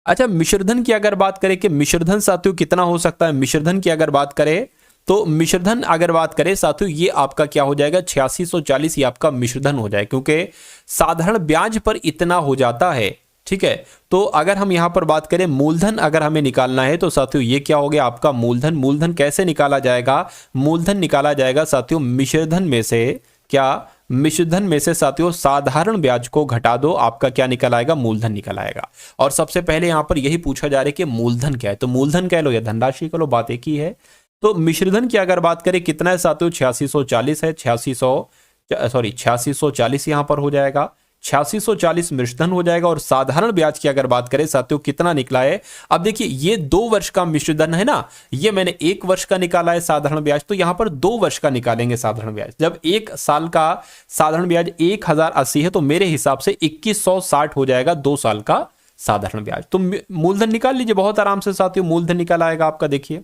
अच्छा, मिश्रधन की अगर बात करें कि मिश्रधन साथियों कितना हो सकता है, मिश्रधन की अगर बात करें तो मिश्रधन अगर बात करें साथियों, ये आपका क्या हो जाएगा? 8640 ये आपका मिश्रधन हो जाए, क्योंकि साधारण ब्याज पर इतना हो जाता है। ठीक है, तो अगर हम यहां पर बात करें मूलधन अगर हमें निकालना है तो साथियों ये क्या हो गया आपका मूलधन। मूलधन कैसे निकाला जाएगा? मूलधन निकाला जाएगा साथियों मिश्रधन में से। क्या? मिश्रधन में से साथियों साधारण ब्याज को घटा दो, आपका क्या निकल आएगा? मूलधन निकल आएगा। और सबसे पहले यहां पर यही पूछा जा रहा है कि मूलधन क्या है, तो मूलधन कह लो या धनराशि कह लो, बात एक ही है। तो मिश्रधन की अगर बात करें कितना है साथियों? 8640 है, 8640 यहां पर हो जाएगा, 8640 मिश्रधन हो जाएगा। और साधारण ब्याज की अगर बात करें साथियों कितना निकला है? अब देखिए ये 2 वर्ष का मिश्रधन है ना, ये मैंने 1 वर्ष का निकाला है साधारण ब्याज, तो यहां पर 2 वर्ष का निकालेंगे साधारण ब्याज। जब 1 साल का साधारण ब्याज 1080 है तो मेरे हिसाब से 2160 हो जाएगा 2 साल का साधारण ब्याज। तो मूलधन निकाल लीजिए बहुत आराम से साथियों, मूलधन निकल आएगा आपका। देखिए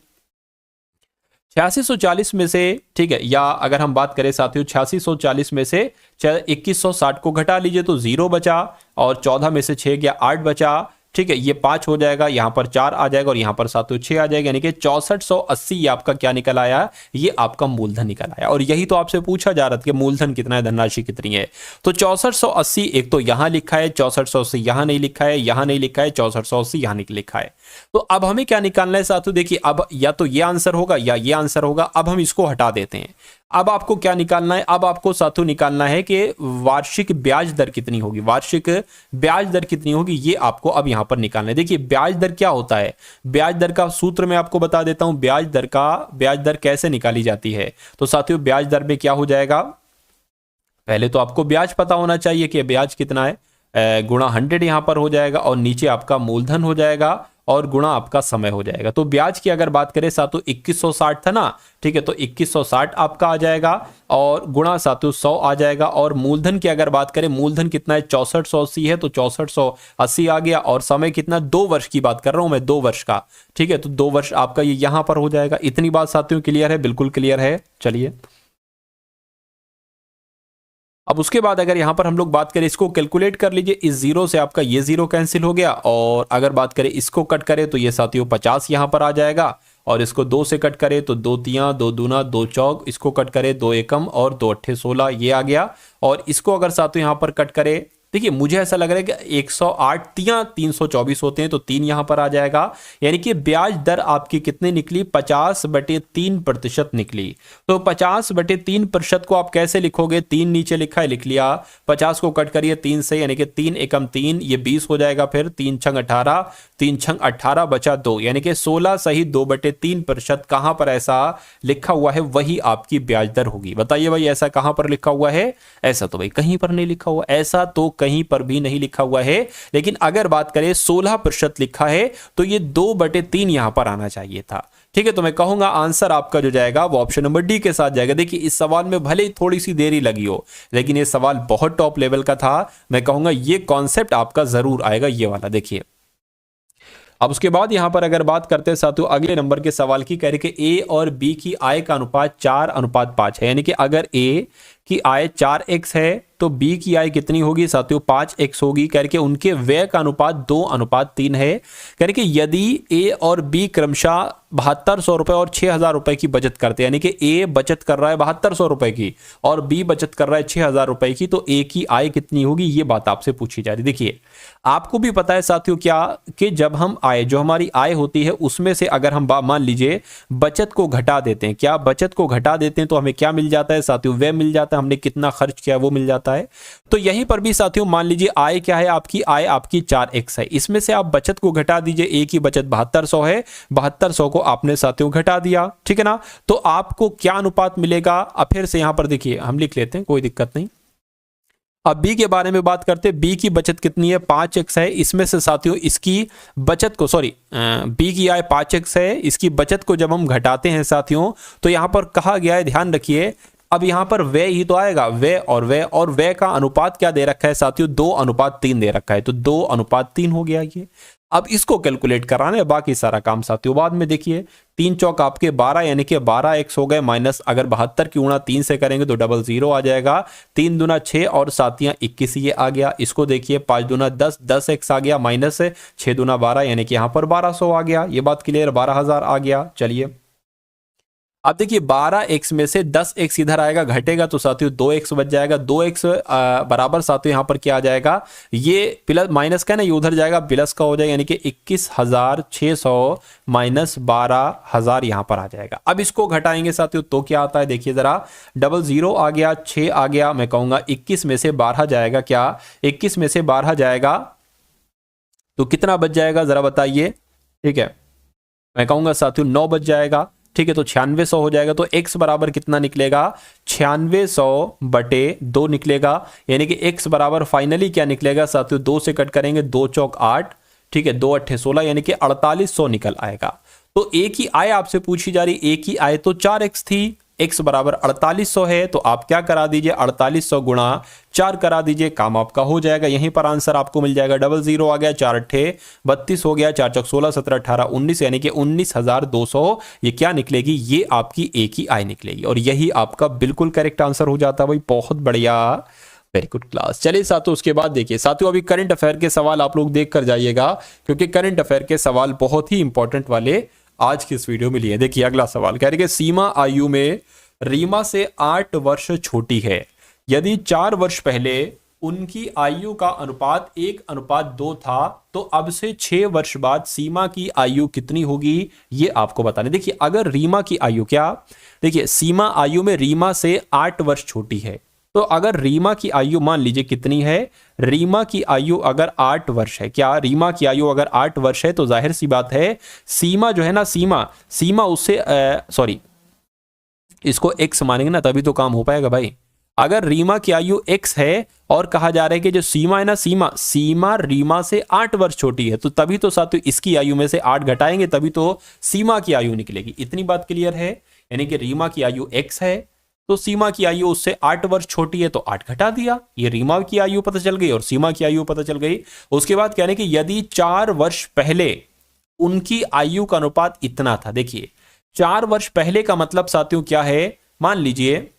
8640 में से, ठीक है, या अगर हम बात करें साथियों 8640 में से 2160 को घटा लीजिए तो 0 बचा, और 14 में से 6 गया 8 बचा। ठीक है, ये 5 हो जाएगा, यहां पर 4 आ जाएगा, और यहां पर साथियों 6 आ जाएगा, यानी कि 6480 ये आपका क्या निकल आया? ये आपका मूलधन निकल आया। और यही तो आपसे पूछा जा रहा था कि मूलधन कितना है, धनराशि कितनी है। तो 6480 एक तो यहां लिखा है, 6480 यहां नहीं लिखा है, यहां नहीं लिखा है, 6480 यहां नहीं लिखा है। तो अब हमें क्या निकालना है साथियों? देखिए अब या तो ये आंसर होगा या ये आंसर होगा। अब हम इसको हटा देते हैं। अब आपको क्या निकालना है? अब आपको साथियों निकालना है कि वार्षिक ब्याज दर कितनी होगी, वार्षिक ब्याज दर कितनी होगी, ये आपको अब यहां पर निकालना है। देखिए ब्याज दर क्या होता है, ब्याज दर का सूत्र मैं आपको बता देता हूं। ब्याज दर कैसे निकाली जाती है? तो साथियों ब्याज दर में क्या हो जाएगा? पहले तो आपको ब्याज पता होना चाहिए कि ब्याज कितना है, गुणा 100 यहां पर हो जाएगा, और नीचे आपका मूलधन हो जाएगा, और गुणा आपका समय हो जाएगा। तो ब्याज की अगर बात करें साथियों 2160 था ना, ठीक है, तो 2160 आपका आ जाएगा, और गुणा साथियों 100 आ जाएगा। और मूलधन की अगर बात करें, मूलधन कितना है? 6480 है, तो 6480 आ गया। और समय कितना? 2 वर्ष की बात कर रहा हूं मैं, 2 वर्ष का। ठीक है, तो 2 वर्ष आपका ये यहां पर हो जाएगा। इतनी बात साथियों क्लियर है? बिल्कुल क्लियर है। चलिए अब उसके बाद अगर यहां पर हम लोग बात करें, इसको कैलकुलेट कर लीजिए। इस 0 से आपका ये 0 कैंसिल हो गया, और अगर बात करें इसको कट करें तो ये साथियों 50 यहां पर आ जाएगा। और इसको 2 से कट करें तो 2 तियां 2 दूना 2 चौक, इसको कट करें 2 एकम और 2 अट्ठे 16, ये आ गया। और इसको अगर साथियों यहां पर कट करें, देखिए मुझे ऐसा लग रहा है कि 108 तियां 324 होते हैं, तो 3 यहां पर आ जाएगा। यानी कि ब्याज दर आपकी कितनी निकली? 50/3% निकली। तो 50/3% को आप कैसे लिखोगे? 3 नीचे लिखा है, लिख लिया। 50 को कट करिए 3 से, यानी कि 3 एकम 3, ये 20 हो जाएगा। फिर 3 छंग 18, 3 छंग 18 बचा 2, यानी कि 16 सही 2/3% कहां पर ऐसा लिखा हुआ है, वही आपकी ब्याज दर होगी। बताइए भाई ऐसा कहां पर लिखा हुआ है? ऐसा तो भाई कहीं पर नहीं लिखा हुआ, ऐसा तो कहीं पर भी नहीं लिखा हुआ है। लेकिन अगर बात करें 16% लिखा है, तो ये 2/3 यहां पर आना चाहिए था। ठीक है, तो मैं कहूंगा आंसर आपका जो जाएगा वो ऑप्शन नंबर डी के साथ जाएगा। देखिए इस सवाल में भले ही थोड़ी सी देरी लगी हो, लेकिन ये सवाल बहुत टॉप लेवल का था। मैं कहूंगा ये कॉन्सेप्ट आपका जरूर आएगा, ये वाला। देखिए अब उसके बाद यहां पर अगर बात करते हैं साथियों अगले नंबर के सवाल की, कह रहे कि ए और बी की आय का अनुपात 4:5 है। यानी कि अगर ए की आय 4x है तो बी की आय कितनी होगी साथियों 5x होगी करके उनके व्यय का अनुपात 2:3 है करके यदि ए और बी क्रमशः 7200 रुपए और 6000 रुपए की बचत करते हैं, यानी कि ए बचत कर रहा है 7200 रुपए की और बी बचत कर रहा है 6000 रुपए की, तो ए की आय कितनी होगी ये बात आपसे पूछी जा रही। देखिए आपको भी पता है साथियों क्या कि जब हम आय जो हमारी आय होती है उसमें से अगर हम मान लीजिए बचत को घटा देते हैं, क्या बचत को घटा देते हैं तो हमें क्या मिल जाता है साथियों, व्यय मिल जाता है, हमने कितना खर्च किया वो मिल जाता है। तो यहीं पर भी साथियों मान लीजिए आय क्या है आपकी, आय आपकी 4x है, इसमें से आप बचत को घटा दीजिए, ए की बचत 7200 है, 7200 को आपने साथियों घटा दिया, ठीक है ना, तो आपको क्या अनुपात मिलेगा। अब फिर से यहां पर देखिए हम लिख लेते हैं, कोई दिक्कत नहीं। अब बी के बारे में बात करते हैं, बी की बचत कितनी है 5x है, इसमें से साथियों इसकी बचत को बी की आय 5x है, इसकी बचत को जब हम घटाते हैं साथियों तो यहां पर कहा गया है, ध्यान रखिए, अब यहां पर व्यय ही तो आएगा, व्यय व्यय का अनुपात क्या दे रखा है साथियों 2:3 दे रखा है, तो 2:3 हो गया ये। अब इसको कैलकुलेट कराना है, बाकी सारा काम साथियों बाद में। देखिए 3 चौक आपके 12 यानी कि 12x हो गए, माइनस अगर 72 की गुणा 3 से करेंगे तो 00 आ जाएगा, 3 दूना 6 और 7 21 ये आ गया। इसको देखिए 5 दूना 10, 10x आ गया, माइनस 6 दूना 12 यानी कि यहां पर 1200 आ गया, ये बात क्लियर, 12000 आ गया। चलिए अब देखिए 12x में से 10x इधर आएगा, घटेगा तो साथियों 2x बच जाएगा, 2x बराबर साथियों यहां पर क्या आ जाएगा, ये प्लस माइनस का ना, ये उधर जाएगा प्लस का हो जाएगा, यानी कि 21600 माइनस 12000 यहां पर आ जाएगा। अब इसको घटाएंगे साथियों तो क्या आता है, देखिए जरा 00 आ गया, 6 आ गया, मैं कहूंगा 21 में से 12 जाएगा, क्या 21 में से 12 जाएगा तो कितना बच जाएगा जरा बताइए, ठीक है, मैं कहूंगा साथियों 9 बच जाएगा, ठीक है, तो 9600 हो जाएगा। तो x बराबर कितना निकलेगा 9600/2 निकलेगा, यानी कि x बराबर फाइनली क्या निकलेगा साथियों, 2 से कट करेंगे, 2 चौक 8, ठीक है, 2 8 16 यानी कि 4800 निकल आएगा। तो a की आय आपसे पूछी जा रही, a की आय तो 4x थी, x बराबर 4800 है, तो आप क्या करा दीजिए 4800 गुणा 4 करा दीजिए, काम आपका हो जाएगा। यहीं पर आंसर आपको मिल जाएगा, 00 आ गया, 4 8 32 हो गया, 4 चौक 16 17 18 19 यानी कि 19200 ये क्या निकलेगी, ये आपकी ए की आय निकलेगी, और यही आपका बिल्कुल करेक्ट आंसर हो जाता है भाई, बहुत बढ़िया, वेरी गुड क्लास। चलिए साथियों उसके बाद देखिए साथियों अभी करंट अफेयर के सवाल आप लोग देख कर जाइएगा, क्योंकि करंट अफेयर के सवाल बहुत ही इंपॉर्टेंट वाले आज की इस वीडियो में लिए। देखिए अगला सवाल कह रहे कि सीमा आयु में रीमा से 8 वर्ष छोटी है, यदि 4 वर्ष पहले उनकी आयु का अनुपात 1:2 था, तो अब से 6 वर्ष बाद सीमा की आयु कितनी होगी ये आपको बताने। देखिए अगर रीमा की आयु क्या, देखिए सीमा आयु में रीमा से 8 वर्ष छोटी है, तो अगर रीमा की आयु मान लीजिए कितनी है, रीमा की आयु अगर 8 वर्ष है, क्या रीमा की आयु अगर 8 वर्ष है तो जाहिर सी बात है सीमा जो है ना, सीमा उससे इसको x मानेंगे ना तभी तो काम हो पाएगा भाई। अगर रीमा की आयु x है और कहा जा रहा है कि जो सीमा है ना, सीमा रीमा से 8 वर्ष छोटी है, तो तभी तो साथियों इसकी आयु में से 8 घटाएंगे तभी तो सीमा की आयु निकलेगी। इतनी बात क्लियर है, यानी कि रीमा की आयु x है तो सीमा की आयु उससे 8 वर्ष छोटी है तो 8 घटा दिया, ये रीमा की आयु पता चल गई और सीमा की आयु पता चल गई। उसके बाद कहने कि यदि 4 वर्ष पहले उनकी आयु का अनुपात इतना था, देखिए 4 वर्ष पहले का मतलब साथियों क्या है, मान लीजिए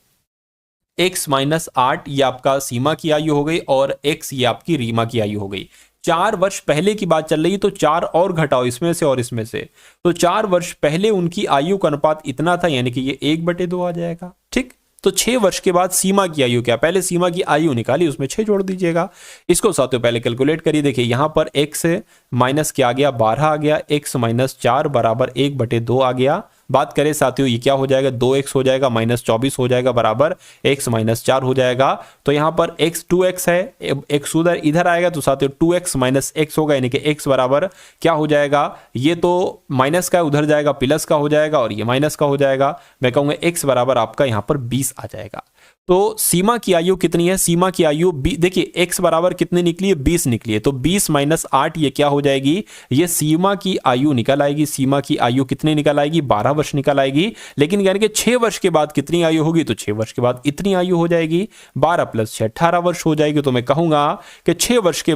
x माइनस 8 ये आपका सीमा की आयु हो गई और x ये आपकी रीमा की आयु हो गई। 4 वर्ष पहले की बात चल रही, तो 4 और घटाओ इसमें से और इसमें से, तो 4 वर्ष पहले उनकी आयु का अनुपात इतना था, यानी कि ये 1/2 आ जाएगा, ठीक। तो 6 वर्ष के बाद सीमा की आयु क्या, पहले सीमा की आयु निकाली उसमें 6 जोड़ दीजिएगा। इसको साथियों पहले कैलकुलेट करिए, देखिए यहां पर x माइनस क्या आ गया 12 आ गया, x माइनस 4 बराबर 1/2 आ गया। बात करें साथियों ये क्या हो जाएगा 2x हो जाएगा, माइनस 24 हो जाएगा बराबर x माइनस 4 हो जाएगा। तो यहां पर x 2x है, x उधर इधर आएगा तो साथियों 2x माइनस x होगा, यानी कि x बराबर क्या हो जाएगा, ये तो माइनस का उधर जाएगा प्लस का हो जाएगा और ये माइनस का हो जाएगा। मैं कहूंगा x बराबर आपका यहां पर 20 आ जाएगा। तो सीमा की आयु कितनी है, सीमा की आयु देखिए x बराबर कितनी निकली है 20 निकली है, तो 20 माइनस 8 ये क्या हो जाएगी, ये सीमा की आयु निकल आएगी। सीमा की आयु कितनी निकल आएगी 12 वर्ष निकल आएगी। लेकिन यानी कि 6 वर्ष के बाद कितनी आयु होगी, तो 6 वर्ष के बाद इतनी आयु हो जाएगी, 12 + 6 18 वर्ष हो जाएगी। तो मैं कहूंगा कि 6 वर्ष के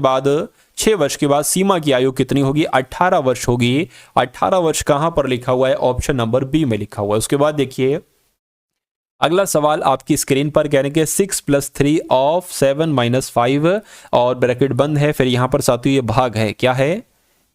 बाद सीमा की आयु कितनी होगी 18 वर्ष होगी। 18 वर्ष कहां पर लिखा हुआ है, ऑप्शन नंबर बी में लिखा हुआ है। उसके बाद देखिए अगला सवाल आपकी स्क्रीन पर कह रहे हैं कि 6 + 3 ऑफ 7 - 5 और ब्रैकेट बंद है, फिर यहाँ पर साथियों ये भाग है, क्या है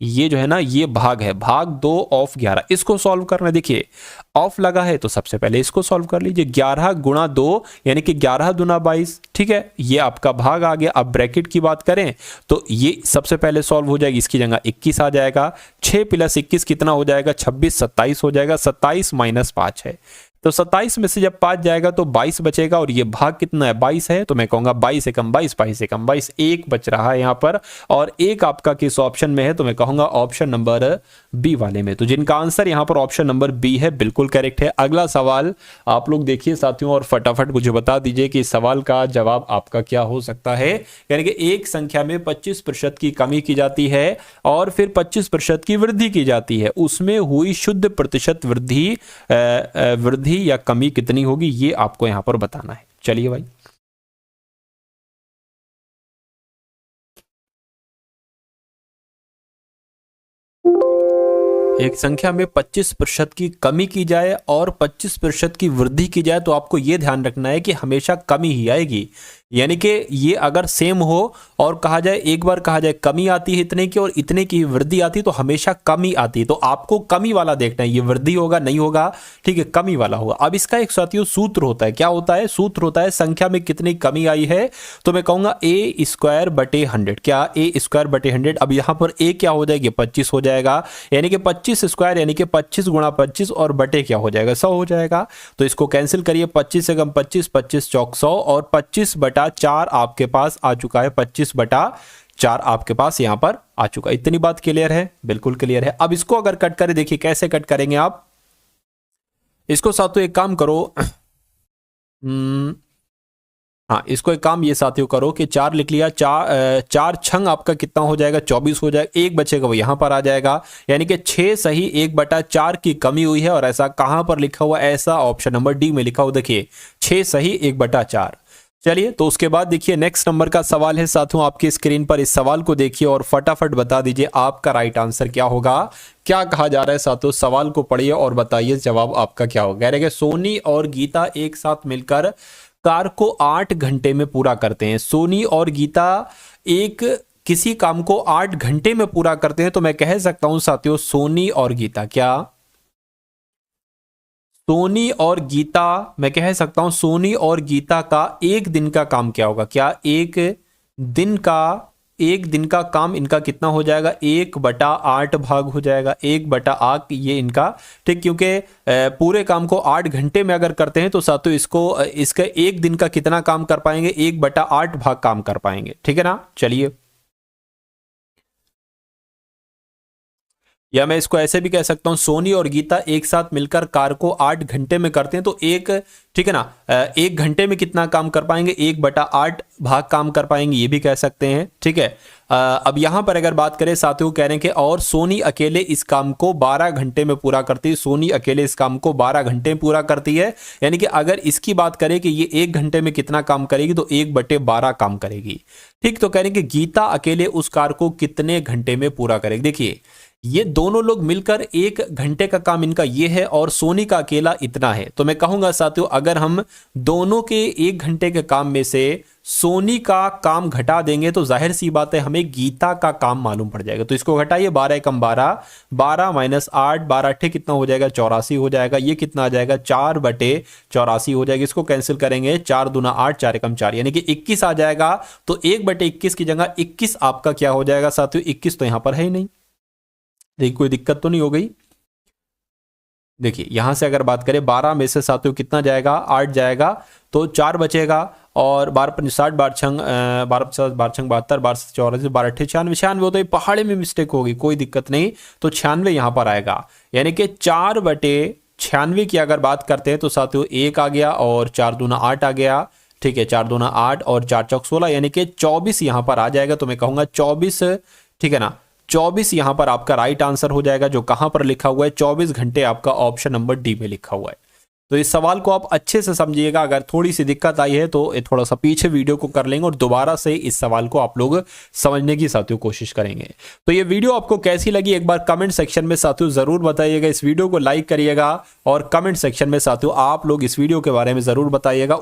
ये जो है ना ये भाग है, भाग 2 ऑफ 11। इसको सॉल्व करना है। देखिए ऑफ लगा है तो सबसे पहले इसको सॉल्व कर लीजिए। 11 × 2 यानी कि 11 दूना 22, ठीक है, ये आपका भाग आ गया। अब ब्रैकेट की बात करें तो ये सबसे पहले सॉल्व हो जाएगी, इसकी जगह 21 आ जाएगा। 6 + 21 कितना हो जाएगा, 26, 27 हो जाएगा। 27 - 5 है, तो 27 में से जब 5 जाएगा तो 22 बचेगा, और ये भाग कितना है 22 है, तो मैं कहूंगा 22 × 22, 22 × 22, 1 बच रहा है यहाँ पर, और 1 आपका किस ऑप्शन में है, तो मैं कहूंगा ऑप्शन नंबर बी वाले में। तो जिनका आंसर यहाँ पर ऑप्शन नंबर बी है बिल्कुल करेक्ट है। अगला सवाल आप लोग देखिए साथियों और फटाफट मुझे बता दीजिए कि इस सवाल का जवाब आपका क्या हो सकता है। यानी कि एक संख्या में 25% की कमी की जाती है और फिर 25% की वृद्धि की जाती है, उसमें हुई शुद्ध प्रतिशत वृद्धि या कमी कितनी होगी, ये आपको यहां पर बताना है। चलिए भाई, एक संख्या में 25% की कमी की जाए और 25% की वृद्धि की जाए तो आपको यह ध्यान रखना है कि हमेशा कमी ही आएगी। यानी कि ये अगर सेम हो और कहा जाए, एक बार कहा जाए कमी आती है इतने की और इतने की वृद्धि आती है, तो हमेशा कमी आती है। तो आपको कमी वाला देखना है, ये वृद्धि होगा नहीं होगा, ठीक है, कमी वाला होगा। अब इसका एक साथियों सूत्र होता है, क्या होता है, सूत्र होता है संख्या में कितनी कमी आई है, तो मैं कहूंगा a² / 100। क्या a² / 100। अब यहां पर a क्या हो जाएगी, 25 हो जाएगा, यानी कि 25² यानी कि 25 × 25 और बटे क्या हो जाएगा, 100 हो जाएगा। तो इसको कैंसिल करिए, 25 से कम 25, 25 चौक 100, और 25/4 आपके पास आ चुका है, 25/4 आपके पास यहां पर आ चुका है। इतनी बात क्लियर है, बिल्कुल क्लियर है। अब इसको अगर कट करें, देखिए कैसे कट करेंगे आप इसको साथियों, एक काम करो हाँ, इसको एक काम ये साथियों करो कि 4 लिख लिया, 4 छंग आपका कितना हो जाएगा, 24 हो जाएगा। 1 बचेगा वो यहां पर आ जाएगा, यानी कि 6 सही 1/4 की कमी हुई है। और ऐसा कहां पर लिखा हुआ, ऐसा ऑप्शन नंबर डी में लिखा हुआ, देखिए 6 सही 1/4। चलिए, तो उसके बाद देखिए नेक्स्ट नंबर का सवाल है साथियों आपकी स्क्रीन पर। इस सवाल को देखिए और फटाफट बता दीजिए आपका राइट आंसर क्या होगा। क्या कहा जा रहा है साथियों, सवाल को पढ़िए और बताइए जवाब आपका क्या होगा। कह रहे सोनी और गीता एक साथ मिलकर कार को 8 घंटे में पूरा करते हैं। सोनी और गीता किसी काम को 8 घंटे में पूरा करते हैं, तो मैं कह सकता हूं साथियों सोनी और गीता, क्या सोनी और गीता, मैं कह सकता हूं सोनी और गीता का एक दिन का काम क्या होगा, क्या एक दिन का काम इनका कितना हो जाएगा, 1/8 भाग हो जाएगा, 1/8 ये इनका, ठीक, क्योंकि पूरे काम को 8 घंटे में अगर करते हैं तो साथियों इसका एक दिन का कितना काम कर पाएंगे, 1/8 भाग काम कर पाएंगे, ठीक है ना। चलिए, या मैं इसको ऐसे भी कह सकता हूं सोनी और गीता एक साथ मिलकर कार को 8 घंटे में करते हैं, तो ठीक है ना, 1 घंटे में कितना काम कर पाएंगे, 1/8 भाग काम कर पाएंगे, ये भी कह सकते हैं, ठीक है। अब यहां पर अगर बात करें साथियों, कह रहे हैं कि और सोनी अकेले इस काम को 12 घंटे में पूरा करती है। सोनी अकेले इस काम को 12 घंटे में पूरा करती है, यानी कि अगर इसकी बात करें कि ये 1 घंटे में कितना काम करेगी, तो 1/12 काम करेगी, ठीक। तो कह रहे हैं कि गीता अकेले उस कार को कितने घंटे में पूरा करेगी। देखिए ये दोनों लोग मिलकर 1 घंटे का काम इनका ये है और सोनी का अकेला इतना है, तो मैं कहूंगा साथियों अगर हम दोनों के 1 घंटे के काम में से सोनी का काम घटा देंगे तो जाहिर सी बात है हमें गीता का काम मालूम पड़ जाएगा। तो इसको घटाइए, 12 × 12, 12 - 8, 12 8 कितना हो जाएगा, 84 हो जाएगा। ये कितना आ जाएगा, 4/84 हो जाएगा। इसको कैंसिल करेंगे, 4 दूना 8, 4 एकम 4, यानी कि 21 आ जाएगा। तो 1/21 की जगह 21 आपका क्या हो जाएगा साथियों, 21 तो यहां पर है ही नहीं। देखिए कोई दिक्कत तो नहीं हो गई। देखिए यहां से अगर बात करें 12 में से साथियों कितना जाएगा, 8 जाएगा, तो 4 बचेगा। और 12 × 60, 12 छंग 12 12 छंग 72, 12 84, 12 8 96, 96 हो, तो ये पहाड़े में मिस्टेक होगी, कोई दिक्कत नहीं। तो 96 यहां पर आएगा, यानी कि 4/96 की अगर बात करते हैं तो साथियों 1 आ गया और 4 दूना 8 आ गया, ठीक है, 4 दूना 8 और 4 चौक 16, यानी कि 24 यहां पर आ जाएगा। तो मैं कहूंगा 24, ठीक है ना, 24 यहां पर आपका राइट आंसर हो जाएगा, जो कहां पर लिखा हुआ है 24 घंटे, आपका ऑप्शन नंबर डी में लिखा हुआ है। तो इस सवाल को आप अच्छे से समझिएगा। अगर थोड़ी सी दिक्कत आई है तो थोड़ा सा पीछे वीडियो को कर लेंगे और दोबारा से इस सवाल को आप लोग समझने की साथियों कोशिश करेंगे। तो ये वीडियो आपको कैसी लगी एक बार कमेंट सेक्शन में साथियों जरूर बताइएगा। इस वीडियो को लाइक करिएगा और कमेंट सेक्शन में साथियों आप लोग इस वीडियो के बारे में जरूर बताइएगा।